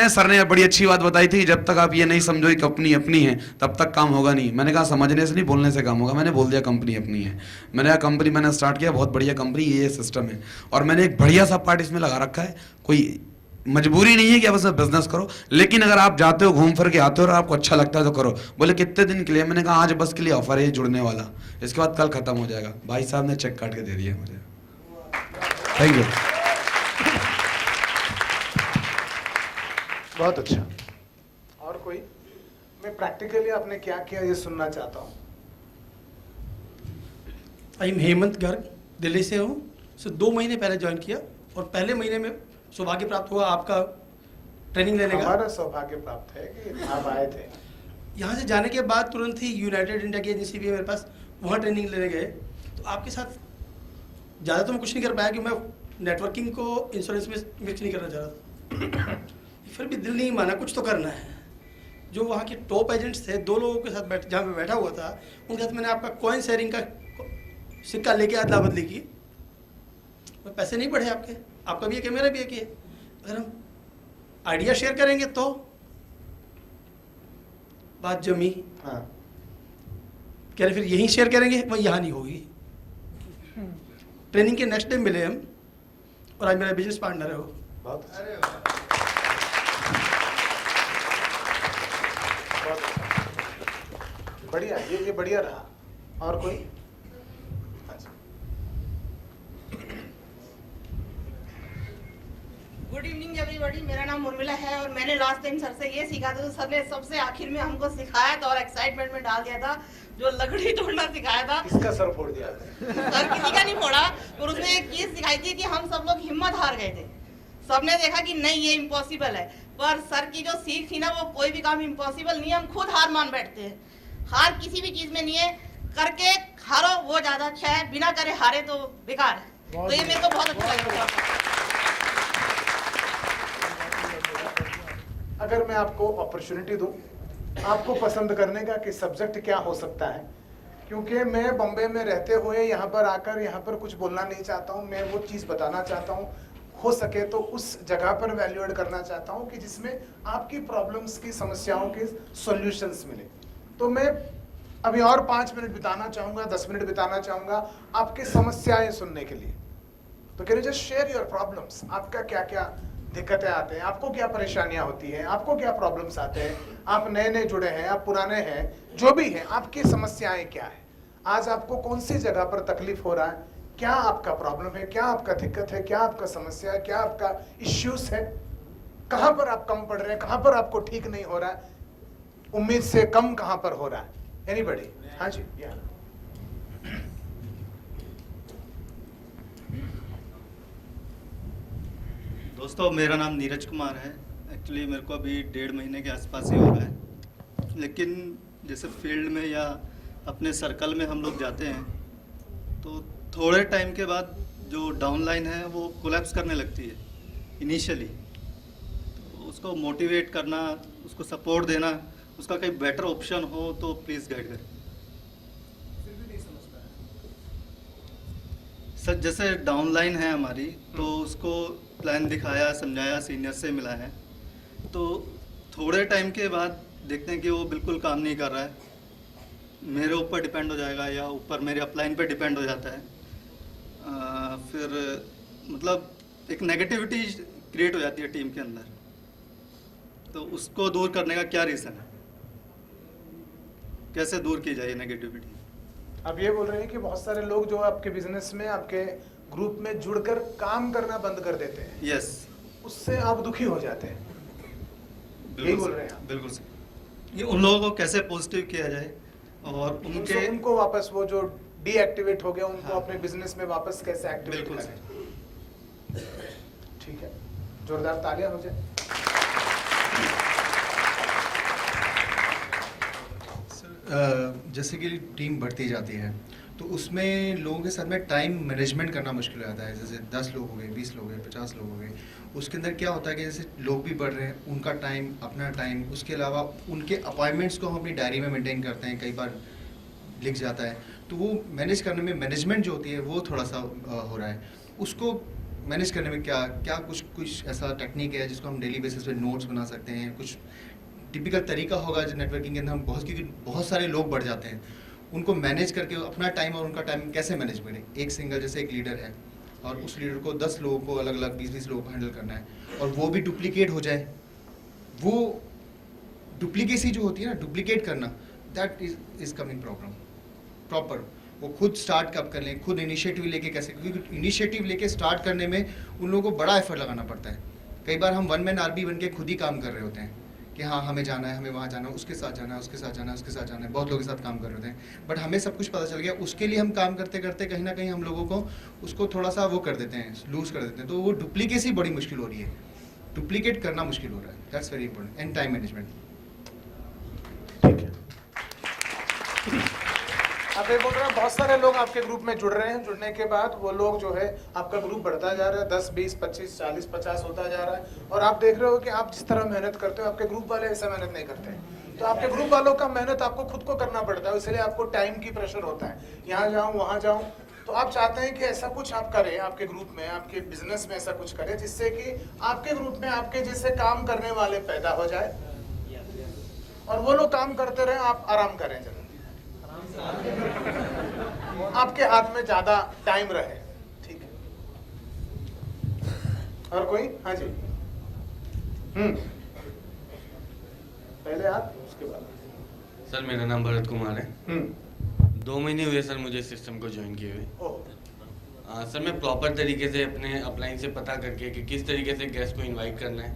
हैं सर ने बड़ी अच्छी बात बताई थी, जब तक आप ये नहीं समझो कि कंपनी अपनी है तब तक काम होगा नहीं। मैंने कहा समझने से नहीं बोलने से काम होगा। मैंने बोल दिया कंपनी अपनी है। मैंने कहा कंपनी मैंने स्टार्ट किया, बहुत बढ़िया कंपनी, ये सिस्टम है, और मैंने एक बढ़िया सा पार्ट इसमें लगा रखा है। कोई मजबूरी नहीं है कि आप इसमें बिजनेस करो, लेकिन अगर आप जाते हो घूम फिर के आते हो और आपको अच्छा लगता है तो करो। बोले कितने दिन के लिए? मैंने कहा आज बस के लिए ऑफर है जुड़ने वाला, इसके बाद कल खत्म हो जाएगा। भाई साहब ने चेक काट के दे दिया मुझे। Thank you. बहुत अच्छा। और कोई? मैं प्रैक्टिकली आपने क्या किया ये सुनना चाहता हूँ। आई एम हेमंत गर्ग, दिल्ली से हूँ। 2 महीने पहले ज्वाइन किया और पहले महीने में सौभाग्य प्राप्त हुआ आपका ट्रेनिंग लेने का। हमारा सौभाग्य प्राप्त है कि आप आए थे। यहाँ से जाने के बाद तुरंत ही यूनाइटेड इंडिया की एजेंसी भी है मेरे पास, वहाँ ट्रेनिंग लेने गए। तो आपके साथ ज़्यादा तो मैं कुछ नहीं कर पाया, कि मैं नेटवर्किंग को इंश्योरेंस में मिक्स नहीं करना चाह रहा था। फिर भी दिल नहीं माना, कुछ तो करना है। जो वहाँ के टॉप एजेंट्स थे, 2 लोगों के साथ जहाँ पे बैठा हुआ था, उनके साथ मैंने आपका कॉइन शेयरिंग का सिक्का लेके अदला बदली की। पैसे नहीं बढ़े आपके, आपका भी है कि मेरा भी है कि अगर हम आइडिया शेयर करेंगे तो बात जमी। हाँ। कह रहे फिर यहीं शेयर करेंगे, वह यहाँ नहीं होगी। ट्रेनिंग के नेक्स्ट डे मिले हम, और आज मेरा बिजनेस पार्टनर है वो। बहुत बढ़िया, ये बढ़िया रहा। और कोई? गुड इवनिंग एवरीबॉडी, मेरा नाम उर्मिला है और मैंने लास्ट टाइम सर से ये सीखा था, तो सर ने सबसे आखिर में हमको सिखाया था और एक्साइटमेंट में डाल दिया था, जो लकड़ी तोड़ना सिखाया था। किसका सर फोड़ दिया? सर किसी का नहीं फोड़ा, और उसने एक चीज सिखाई थी कि हम सब लोग हिम्मत हार गए थे। सबने देखा कि नहीं ये इम्पॉसिबल है, पर सर की जो सीख थी ना, वो कोई भी काम इम्पॉसिबल नहीं है, हम खुद हार मान बैठते हैं। हार किसी भी चीज में नहीं है, करके हारो वो ज्यादा अच्छा है, बिना करे हारे तो बेकार है। तो ये मेरे को बहुत अच्छा लगा। अगर मैं आपको अपॉर्चुनिटी दूं आपको पसंद करने का कि सब्जेक्ट क्या हो सकता है, क्योंकि मैं बॉम्बे में रहते हुए यहाँ पर आकर यहाँ पर कुछ बोलना नहीं चाहता हूँ, मैं वो चीज़ बताना चाहता हूँ, हो सके तो उस जगह पर वैल्यू एड करना चाहता हूँ कि जिसमें आपकी प्रॉब्लम्स की, समस्याओं के सॉल्यूशंस मिले। तो मैं अभी और 5 मिनट बिताना चाहूँगा, 10 मिनट बिताना चाहूँगा आपकी समस्याएं सुनने के लिए। तो can you just share your problems, आपका क्या क्या दिक्कतें आते हैं, आपको क्या परेशानियां होती हैं, आपको क्या प्रॉब्लम्स आते हैं, आप नए नए जुड़े हैं, आप पुराने हैं, जो भी हैं, आपकी समस्याएं क्या है, आज आपको कौन सी जगह पर तकलीफ हो रहा है, क्या आपका प्रॉब्लम है, क्या आपका दिक्कत है, क्या आपका समस्या है, क्या आपका इश्यूज है, कहाँ पर आप कम पड़ रहे हैं, कहाँ पर आपको ठीक नहीं हो रहा है, उम्मीद से कम कहाँ पर हो रहा है। एनीबॉडी? हाँ जी। दोस्तों, मेरा नाम नीरज कुमार है। एक्चुअली मेरे को अभी 1.5 महीने के आसपास ही हो रहा है, लेकिन जैसे फील्ड में या अपने सर्कल में हम लोग जाते हैं तो थोड़े टाइम के बाद जो डाउनलाइन है वो कोलैप्स करने लगती है इनिशियली। तो उसको मोटिवेट करना, उसको सपोर्ट देना, उसका कोई बेटर ऑप्शन हो तो प्लीज़ गाइड करें। सर जैसे डाउनलाइन है हमारी, तो उसको प्लान दिखाया, समझाया, सीनियर से मिला है, तो थोड़े टाइम के बाद देखते हैं कि वो बिल्कुल काम नहीं कर रहा है, मेरे ऊपर डिपेंड हो जाएगा या ऊपर मेरे अपलाइन पे डिपेंड हो जाता है। फिर मतलब एक नेगेटिविटी क्रिएट हो जाती है टीम के अंदर। तो उसको दूर करने का क्या रीज़न है, कैसे दूर की जाए नेगेटिविटी? आप ये बोल रहे हैं कि बहुत सारे लोग जो आपके बिजनेस में, आपके ग्रुप में जुड़कर काम करना बंद कर देते हैं। यस। उससे आप दुखी हो जाते हैं, यही बोल रहे हैं आप? बिल्कुल सर। ये उन लोगों को कैसे पॉजिटिव किया जाए और उनको वापस वो जो डीएक्टिवेट हो गया उनको अपने बिजनेस में वापस कैसे एक्टिवेट करें? ठीक है, जोरदार तालियां हो जाए। जैसे कि टीम बढ़ती जाती है तो उसमें लोगों के साथ में टाइम मैनेजमेंट करना मुश्किल हो जाता है। जैसे 10 लोग हो गए, 20 लोग हो गए, 50 लोग हो गए, उसके अंदर क्या होता है कि जैसे लोग भी बढ़ रहे हैं, उनका टाइम, अपना टाइम, उसके अलावा उनके अपॉइंटमेंट्स को हम अपनी डायरी में मेंटेन करते हैं, कई बार लिख जाता है, तो वो मैनेज करने में मैनेजमेंट जो होती है वो थोड़ा सा हो रहा है। उसको मैनेज करने में क्या क्या कुछ ऐसा टेक्निक है जिसको हम डेली बेसिस पे नोट्स बना सकते हैं, कुछ टिपिकल तरीका होगा जो नेटवर्किंग के अंदर हम क्योंकि बहुत सारे लोग बढ़ जाते हैं, उनको मैनेज करके अपना टाइम और उनका टाइम कैसे मैनेज करें। एक सिंगल जैसे एक लीडर है और उस लीडर को 10 लोगों को अलग अलग 20-20 लोगों को हैंडल करना है और वो भी डुप्लीकेट हो जाए, वो डुप्लीकेसी जो होती है ना, डुप्लीकेट करना, that is coming problem. Proper वो खुद स्टार्ट कब कर लें, खुद इनिशिएटिव लेके कैसे, क्योंकि इनिशिएटिव लेके स्टार्ट करने में उन लोगों को बड़ा एफर्ट लगाना पड़ता है। कई बार हम वन मैन आर्मी बन के खुद ही काम कर रहे होते हैं कि हाँ हमें जाना है, हमें वहाँ जाना है, उसके साथ जाना है, उसके साथ जाना है, उसके साथ जाना है, बहुत लोगों के साथ काम कर रहे होते हैं, बट हमें सब कुछ पता चल गया। उसके लिए हम काम करते करते कहीं ना कहीं हम लोगों को उसको थोड़ा सा वो कर देते हैं, लूज कर देते हैं, तो वो डुप्लीकेसी बड़ी मुश्किल हो रही है, डुप्लीकेट करना मुश्किल हो रहा है। That's very important. And time management. ठीक है, आप ये बोल रहे हैं बहुत सारे लोग आपके ग्रुप में जुड़ रहे हैं, जुड़ने के बाद वो लोग जो है आपका ग्रुप बढ़ता जा रहा है, 10, 20, 25, 40, 50 होता जा रहा है, और आप देख रहे हो कि आप जिस तरह मेहनत करते हो आपके ग्रुप वाले ऐसा मेहनत नहीं करते हैं। तो आपके ग्रुप वालों का मेहनत आपको खुद को करना पड़ता है, इसलिए आपको टाइम की प्रेशर होता है, यहाँ जाऊँ वहाँ जाऊँ। तो आप चाहते हैं कि ऐसा कुछ आप करें, आपके ग्रुप में, आपके बिजनेस में ऐसा कुछ करें जिससे कि आपके ग्रुप में आपके जैसे काम करने वाले पैदा हो जाए और वो लोग काम करते रहे, आप आराम करें जरा, आपके हाथ में ज्यादा टाइम रहे। ठीक है, और कोई? हाँ जी, पहले आप, उसके बाद। सर मेरा नाम भरत कुमार है। 2 महीने हुए सर मुझे सिस्टम को ज्वाइन किए हुए। सर मैं प्रॉपर तरीके से अपने अपलाइन से पता करके कि किस तरीके से गेस्ट को इनवाइट करना है,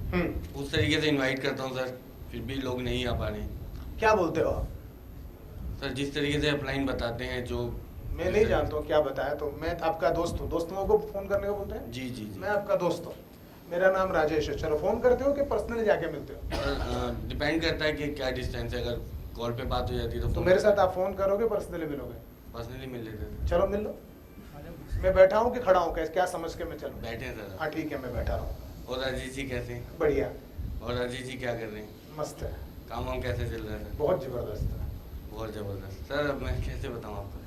उस तरीके से इनवाइट करता हूँ सर, फिर भी लोग नहीं आ पा रहे हैं। क्या बोलते हो आप? सर जिस तरीके से अपलाइन बताते हैं, जो मैं नहीं जानता हूँ क्या बताया, तो मैं आपका दोस्त हूँ, दोस्तों को फोन करने को बोलते हैं? जी जी जी मैं आपका दोस्त हूँ, मेरा नाम राजेश है। चलो फोन करते हो कि पर्सनली जाके मिलते हो? सर डिपेंड करता है कि क्या डिस्टेंस है, अगर कॉल पे बात हो जाती है तो मेरे साथ आप फोन करोगे, पर्सनली मिलोगे? पर्सनली मिल लेते हैं। चलो मिल लो। मैं बैठा हूँ कि खड़ा हूँ, कैसे क्या समझ के मैं चलूँ? बैठे हैं सर। हाँ ठीक है, मैं बैठा हूँ। और राजेश जी कैसे हैं? बढ़िया, और राजेश जी क्या कर रहे हैं? मस्त है, काम वाम कैसे चल रहा है सर? बहुत जबरदस्त है। बहुत ज़बरदस्त सर। अब मैं कैसे बताऊँ आपको?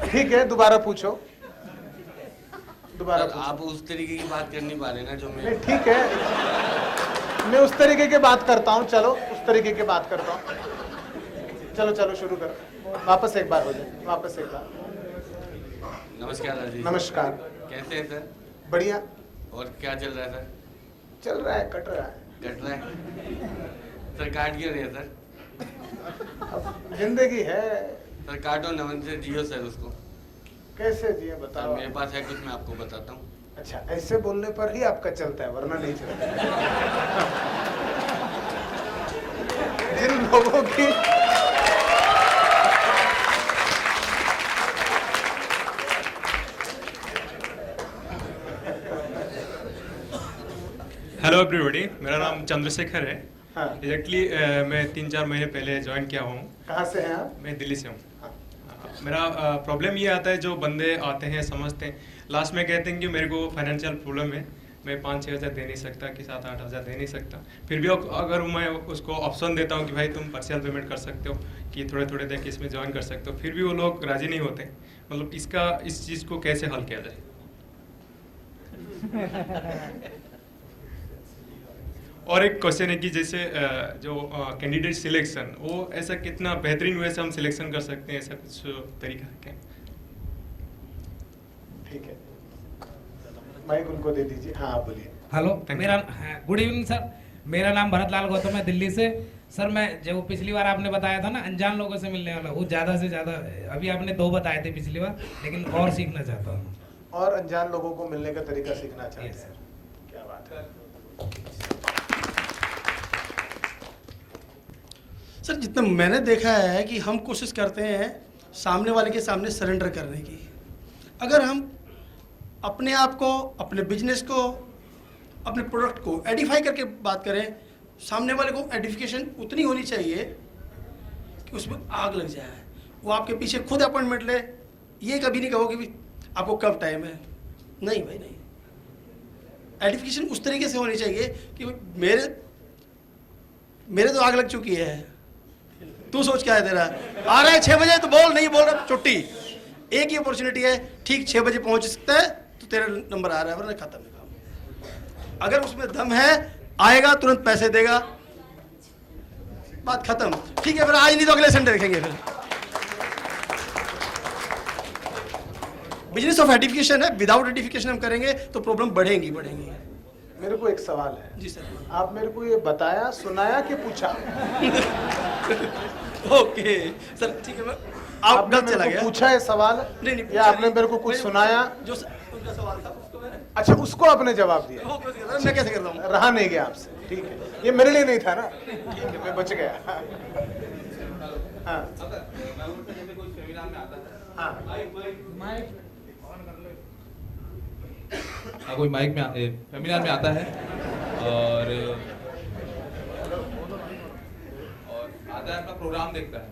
ठीक है, दोबारा पूछो, दोबारा सर, पूछो। आप उस तरीके की बात कर नहीं पा रहे ना जो मैं। नहीं ठीक है, मैं उस तरीके की बात करता हूँ, चलो उस तरीके की बात करता हूँ। चलो चलो शुरू करो, वापस एक बार हो जाए, वापस एक बार। नमस्कार राजेश। नमस्कार। कैसे हैं सर? बढ़िया और क्या चल रहा है सर? चल रहा है, कट रहा है। कट रहा है सर? काट क्यों रहे हैं सर? अब जिंदगी है, सर काटो, नमन से जियो सर उसको। कैसे जिए सर बताओ? मेरे पास है कुछ, मैं आपको बताता हूँ। अच्छा, ऐसे बोलने पर ही आपका चलता है, वरना नहीं चलता। जिन लोगों की हेलो एवरीबॉडी, मेरा नाम चंद्रशेखर है। हाँ, एग्जैक्टली मैं 3-4 महीने पहले ज्वाइन किया हूँ। कहाँ से हैं आप? मैं दिल्ली से हूँ। हाँ। मेरा प्रॉब्लम ये आता है, जो बंदे आते हैं समझते हैं, लास्ट में कहते हैं कि मेरे को फाइनेंशियल प्रॉब्लम है, मैं 5-6 हज़ार दे नहीं सकता कि 7-8 हज़ार दे नहीं सकता। फिर भी अगर मैं उसको ऑप्शन देता हूँ कि भाई तुम पार्शियल पेमेंट कर सकते हो, कि थोड़े थोड़े दे के इसमें ज्वाइन कर सकते हो, फिर भी वो लोग राजी नहीं होते। मतलब इस चीज़ को कैसे हल किया जाए? और एक क्वेश्चन है कि जैसे जो कैंडिडेट सिलेक्शन, वो ऐसा कितना बेहतरीन वे से हम सिलेक्शन कर सकते हैं, ऐसा कुछ तरीका है क्या? ठीक है, माइक उनको दे दीजिए। हाँ आप बोलिए। हेलो, Thank मेरा गुड इवनिंग सर, मेरा नाम भरत लाल गौतम है, दिल्ली से। सर मैं जो पिछली बार आपने बताया था ना अनजान लोगों से मिलने वाला, वो ज़्यादा से ज़्यादा, अभी आपने 2 बताए थे पिछली बार, लेकिन और सीखना चाहता हूँ। और अनजान लोगों को मिलने का तरीका सीखना चाहते Yes, हैं? sir. क्या बात है। सर जितना मैंने देखा है कि हम कोशिश करते हैं सामने वाले के सामने सरेंडर करने की। अगर हम अपने आप को, अपने बिजनेस को, अपने प्रोडक्ट को एडिफाई करके बात करें, सामने वाले को एडिफिकेशन उतनी होनी चाहिए कि उसमें आग लग जाए, वो आपके पीछे खुद अपॉइंटमेंट ले। ये कभी नहीं कहो कि भी आपको कब टाइम है, नहीं भाई नहीं। एडिफिकेशन उस तरीके से होनी चाहिए कि मेरे तो आग लग चुकी है, तू सोच क्या है तेरा, आ रहा है 6 बजे तो बोल, नहीं बोल रहा तो छुट्टी। एक ही अपॉर्चुनिटी है, ठीक 6 बजे पहुंच सकता है तो तेरा नंबर आ रहा है, वरना खत्म है काम। अगर उसमें दम है, आएगा तुरंत पैसे देगा, बात खत्म। ठीक है, फिर आज नहीं तो अगले संडे देखेंगे। फिर बिजनेस ऑफ एडिफिकेशन है, विदाउट एडिफिकेशन हम करेंगे तो प्रॉब्लम बढ़ेंगी। मेरे को एक सवाल है जी सर। आप मेरे को ये बताया, सुनाया कि पूछा? ओके सर, ठीक है, मैं आप आपने गलत चला मेरे को गया। पूछा है सवाल नहीं या आपने मेरे को कुछ सुनाया? जो उनका सवाल था उसको मैंने अच्छा, उसको आपने जवाब दिया। वो कैसे करता, मैं कैसे करता हूँ? रहा नहीं गया आपसे, ठीक है, ये मेरे लिए नहीं था ना, ठीक है, मैं बच गया। हाँ हाँ, कोई माइक में सेमिनार में आता है और आता है, अपना प्रोग्राम देखता है,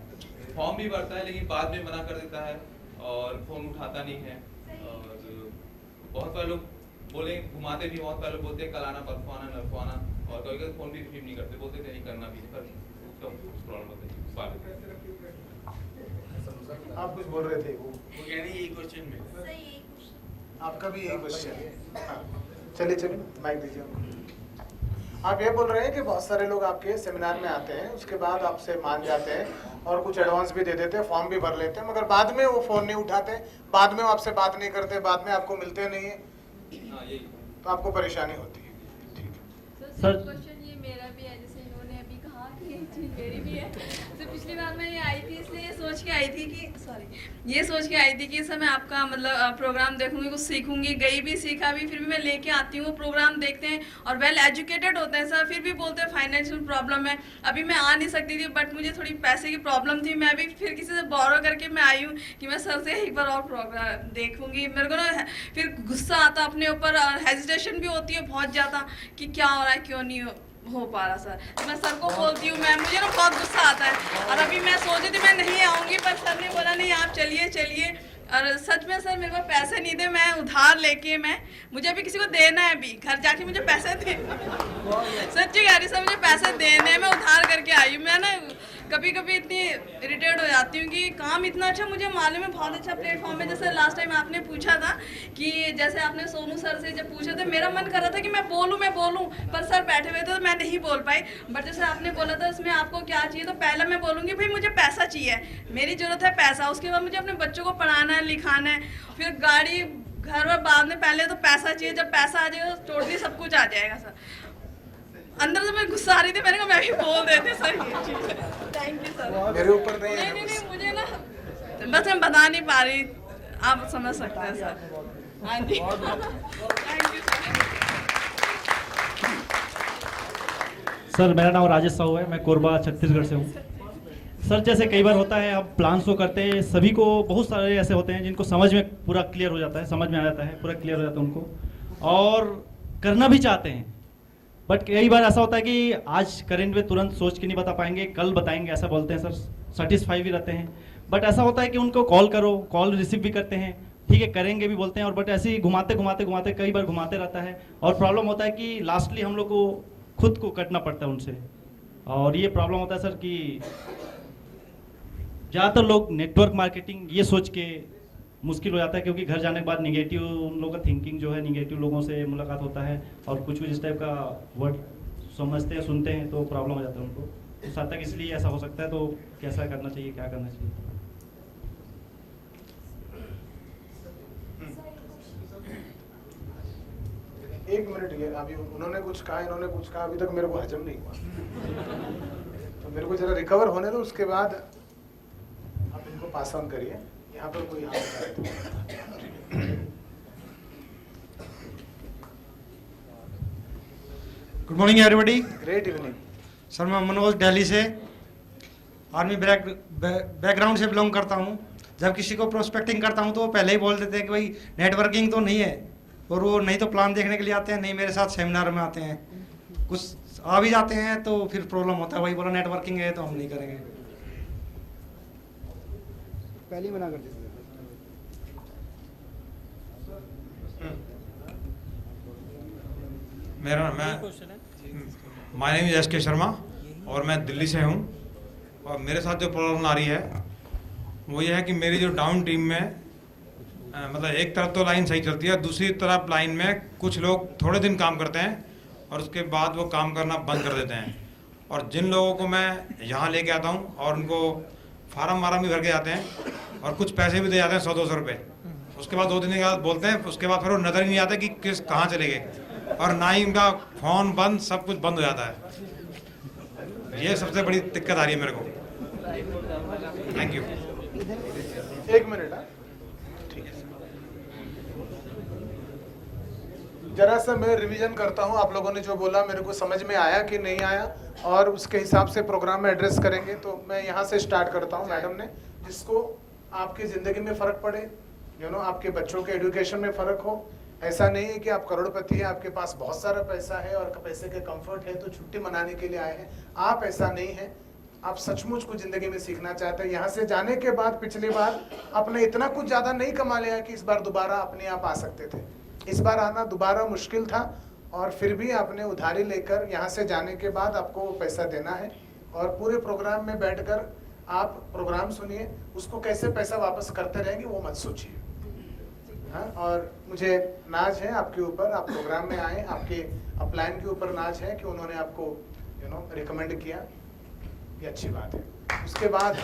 फॉर्म भी भरता है, लेकिन बाद में मना कर देता है और फोन उठाता नहीं है। और बहुत सारे लोग बोले, घुमाते भी, बहुत सारे लोग बोलते हैं कल आना, परसों आना, नरसों आना, और कभी कभी फोन भी रिसीव नहीं करते, बोलते थे नहीं करना भी, पर उसका प्रॉब्लम होता है। आप कुछ बोल रहे थे, वो कह रही है क्वेश्चन में आपका भी यही क्वेश्चन है। हाँ, चलिए माइक दीजिए हमको। आप ये बोल रहे हैं कि बहुत सारे लोग आपके सेमिनार में आते हैं, उसके बाद आपसे मान जाते हैं और कुछ एडवांस भी दे देते हैं, फॉर्म भी भर लेते हैं, मगर बाद में वो फ़ोन नहीं उठाते, बाद में वो आपसे बात नहीं करते, बाद में आपको मिलते नहीं है, तो आपको परेशानी होती है। ठीक है सर, क्वेश्चन ये मेरा भी है, जैसे इन्होंने अभी कहा कि ये चीज़ मेरी भी है। तो पिछली बार मैं ये आई थी, इसलिए ये सोच के आई थी कि ये सोच के आई थी कि सर मैं आपका मतलब प्रोग्राम देखूंगी, कुछ सीखूंगी, गई भी, सीखा भी, फिर भी मैं लेके आती हूँ, प्रोग्राम देखते हैं और वेल एजुकेटेड होते हैं सर, फिर भी बोलते हैं फाइनेंशियल प्रॉब्लम है। अभी मैं आ नहीं सकती थी, बट मुझे थोड़ी पैसे की प्रॉब्लम थी, मैं अभी फिर किसी से बोरो करके मैं आई हूँ कि मैं सर से एक बार और प्रोग्राम देखूंगी। मेरे को ना फिर गुस्सा आता अपने ऊपर और हेजिटेशन भी होती है बहुत ज़्यादा कि क्या हो रहा है, क्यों नहीं हो पा रहा सर। तो मैं सर को बोलती हूँ, मैं मुझे ना बहुत गुस्सा आता है। और अभी मैं सोची थी मैं नहीं आऊँगी, पर सर ने बोला नहीं आप चलिए। और सच में सर मेरे पास पैसे नहीं थे, मैं उधार लेके मुझे अभी किसी को देना है, अभी घर जाके मुझे पैसे दे, सच्ची कह रही सर, मुझे पैसे देने हैं, मैं उधार करके आई हूँ। मैं ना कभी कभी इतनी इरिटेट हो जाती हूँ कि काम इतना अच्छा मुझे मालूम है, बहुत अच्छा प्लेटफॉर्म है। जैसे लास्ट टाइम आपने पूछा था कि जैसे आपने सोनू सर से जब पूछा था, मेरा मन कर रहा था कि मैं बोलूँ, पर सर बैठे हुए थे तो मैं नहीं बोल पाई। बट जैसे आपने बोला था इसमें आपको क्या चाहिए, तो पहले मैं बोलूँगी भाई मुझे पैसा चाहिए, मेरी ज़रूरत है पैसा, उसके बाद मुझे अपने बच्चों को पढ़ाना है, लिखाना है, फिर गाड़ी घर और बाद में, पहले तो पैसा चाहिए, जब पैसा आ जाएगा तो टोटली सब कुछ आ जाएगा सर। अंदर से मैं गुस्सा आ रही थी, मैंने कहा मैं भी बोल देती सर ये चीज़ है। Thank you sir. मेरे ऊपर नहीं मुझे ना बस मैं बता नहीं पा रही, आप समझ सकते हैं सर। हाँ जी, थैंक यू सर। मेरा नाम राजेश साहू है, मैं कोरबा छत्तीसगढ़ से हूँ। सर जैसे कई बार होता है, आप प्लान शो करते हैं, सभी को बहुत सारे ऐसे होते हैं जिनको समझ में पूरा क्लियर हो जाता है, समझ में आ जाता है, पूरा क्लियर हो जाता है उनको, और करना भी चाहते हैं। बट कई बार ऐसा होता है कि आज करेंट में तुरंत सोच के नहीं बता पाएंगे, कल बताएंगे, ऐसा बोलते हैं सर, सेटिस्फाई भी रहते हैं। बट ऐसा होता है कि उनको कॉल करो, कॉल रिसीव भी करते हैं, ठीक है करेंगे भी बोलते हैं, और बट ऐसे ही घुमाते कई बार घुमाते रहता है, और प्रॉब्लम होता है कि लास्टली हम लोग को खुद को कटना पड़ता है उनसे। और ये प्रॉब्लम होता है सर कि ज़्यादातर लोग नेटवर्क मार्केटिंग ये सोच के मुश्किल हो जाता है, क्योंकि घर जाने के बाद निगेटिव उन लोगों का थिंकिंग जो है, निगेटिव लोगों से मुलाकात होता है और कुछ इस टाइप का वर्ड समझते हैं, सुनते हैं, तो प्रॉब्लम हो जाता है उनको। तो साथ तक इसलिए ऐसा हो सकता है, तो कैसा करना चाहिए, क्या करना चाहिए? एक मिनट, ये अभी उन्होंने कुछ कहा, इन्होंने कुछ कहा, अभी तक मेरे को हजम नहीं हुआ, तो मेरे को जरा रिकवर होने दो, उसके बाद आप इनको पास ऑन करिए। यहाँ पर कोई good morning everybody. Great evening sir, मैं मनोज दिल्ली से आर्मी बैकग्राउंड से बिलोंग करता हूँ। जब किसी को प्रोस्पेक्टिंग करता हूँ तो वो पहले ही बोल देते हैं कि भाई नेटवर्किंग तो नहीं है, और वो नहीं तो प्लान देखने के लिए आते हैं, नहीं मेरे साथ सेमिनार में आते हैं, कुछ आ भी जाते हैं तो फिर प्रॉब्लम होता है, भाई बोला नेटवर्किंग है तो हम नहीं करेंगे, पहले ही मना कर देते। माय नेम इज एस के शर्मा और मैं दिल्ली से हूँ। और मेरे साथ जो प्रॉब्लम आ रही है वो ये है कि मेरी जो डाउन टीम में मतलब एक तरफ तो लाइन सही चलती है, दूसरी तरफ लाइन में कुछ लोग थोड़े दिन काम करते हैं और उसके बाद वो काम करना बंद कर देते हैं। और जिन लोगों को मैं यहाँ लेके आता हूँ और उनको फार्म वार्म भी भर के जाते हैं और कुछ पैसे भी दे जाते हैं 100-200 रुपये, उसके बाद 2 दिन के बाद बोलते हैं, उसके बाद फिर वो नज़र ही नहीं आता कि किस कहाँ चले गए, और ना ही उनका फ़ोन बंद, सब कुछ बंद हो जाता है। ये सबसे बड़ी दिक्कत आ रही है मेरे को। Thank you. 1 मिनट। ठीक है, जरा सा मैं रिवीजन करता हूँ। आप लोगों ने जो बोला मेरे को समझ में आया कि नहीं आया, और उसके हिसाब से प्रोग्राम में एड्रेस करेंगे। तो मैं यहाँ से स्टार्ट करता हूँ। मैडम ने, जिसको आपकी ज़िंदगी में फ़र्क पड़े, आपके बच्चों के एजुकेशन में फ़र्क हो। ऐसा नहीं है कि आप करोड़पति हैं, आपके पास बहुत सारा पैसा है और पैसे के कंफर्ट है तो छुट्टी मनाने के लिए आए हैं। आप ऐसा नहीं है, आप सचमुच कुछ ज़िंदगी में सीखना चाहते हैं। यहाँ से जाने के बाद पिछली बार आपने इतना कुछ ज़्यादा नहीं कमा लिया कि इस बार दोबारा अपने आप आ सकते थे। इस बार आना दोबारा मुश्किल था, और फिर भी आपने उधारी लेकर यहाँ से जाने के बाद आपको वो पैसा देना है। और पूरे प्रोग्राम में बैठकर आप प्रोग्राम सुनिए, उसको कैसे पैसा वापस करते रहेंगे वो मत सोचिए। हाँ, और मुझे नाज है आपके ऊपर, आप प्रोग्राम में आए, आपके अपलाइन के ऊपर नाज है कि उन्होंने आपको रिकमेंड किया, ये अच्छी बात है। उसके बाद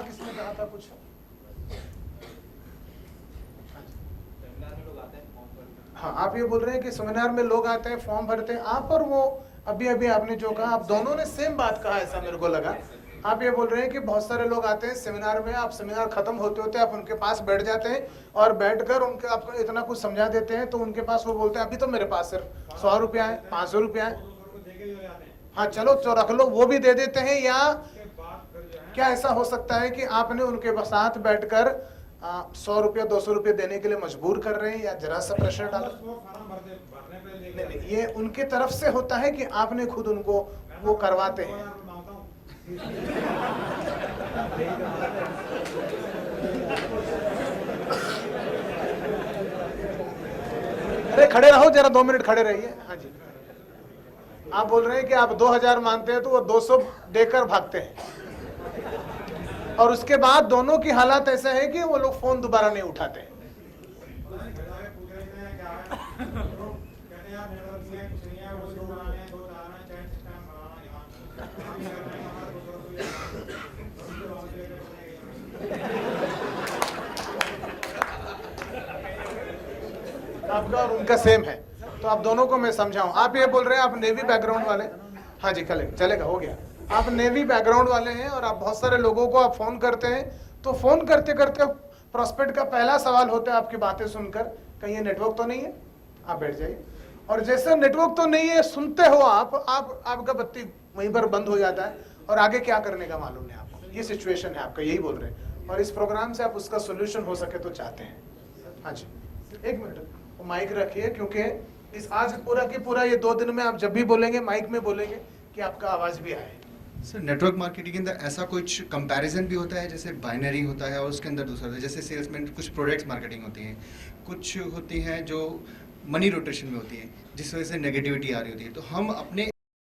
किसने कहा था कुछ? हाँ, आप ये बोल रहे हैं कि सेमिनार में लोग आते हैं, फॉर्म भरते हैं। आप और वो अभी आपने जो कहा, आप दोनों ने सेम बात कहा, ऐसा मेरे को लगा। आप ये बोल रहे हैं कि बहुत सारे लोग आते हैं सेमिनार में, आप सेमिनार खत्म होते होते आप उनके पास बैठ जाते हैं और बैठकर उनके आपको इतना कुछ समझा देते हैं, तो उनके पास वो बोलते हैं अभी तो मेरे पास सिर्फ 100 रुपया है, 500 रुपया है। हाँ चलो तो रख लो, वो भी दे देते हैं। या क्या ऐसा हो सकता है कि आपने उनके साथ बैठकर 100 रुपया 200 रुपये देने के लिए मजबूर कर रहे हैं, या जरा सा प्रेशर डाल? नहीं, ये उनके तरफ से होता है कि आपने खुद उनको वो करवाते हैं। अरे खड़े रहो जरा, 2 मिनट खड़े रहिए। हाँ जी, आप बोल रहे हैं कि आप 2000 मानते हैं तो वो 200 देकर भागते हैं, और उसके बाद दोनों की हालत ऐसा है कि वो लोग फोन दोबारा नहीं उठाते हैं। आपका और उनका सेम है, तो आप दोनों को मैं समझाऊं। आप ये बोल रहे हैं आप नेवी बैकग्राउंड वाले, हाँ जी चलेगा, हो गया। आप नेवी बैकग्राउंड वाले हैं और आप बहुत सारे लोगों को आप फोन करते हैं, तो फोन करते करते प्रोस्पेक्ट का पहला सवाल होता है आपकी बातें सुनकर, कहीं ये नेटवर्क तो नहीं है? आप बैठ जाइए, और जैसे नेटवर्क तो नहीं है सुनते हो आपका बत्ती वहीं पर बंद हो जाता है, और आगे क्या करने का मालूम नहीं आपको। ये सिचुएशन है आपका, यही बोल रहे हैं, और इस प्रोग्राम से आप उसका सोल्यूशन हो सके तो चाहते हैं। हाँ जी, 1 मिनट माइक रखिए, क्योंकि इस आज पूरा की पूरा ये 2 दिन में आप जब भी बोलेंगे माइक में बोलेंगे कि आपका आवाज भी आए। सर, नेटवर्क मार्केटिंग के अंदर ऐसा कुछ कंपैरिजन भी होता है, जैसे बाइनरी होता है और उसके अंदर दूसरा होता है, जैसे सेल्समैन कुछ प्रोडक्ट्स मार्केटिंग होती है, कुछ होती हैं जो मनी रोटेशन में होती है, जिस वजह से नेगेटिविटी आ रही होती है। तो हम अपने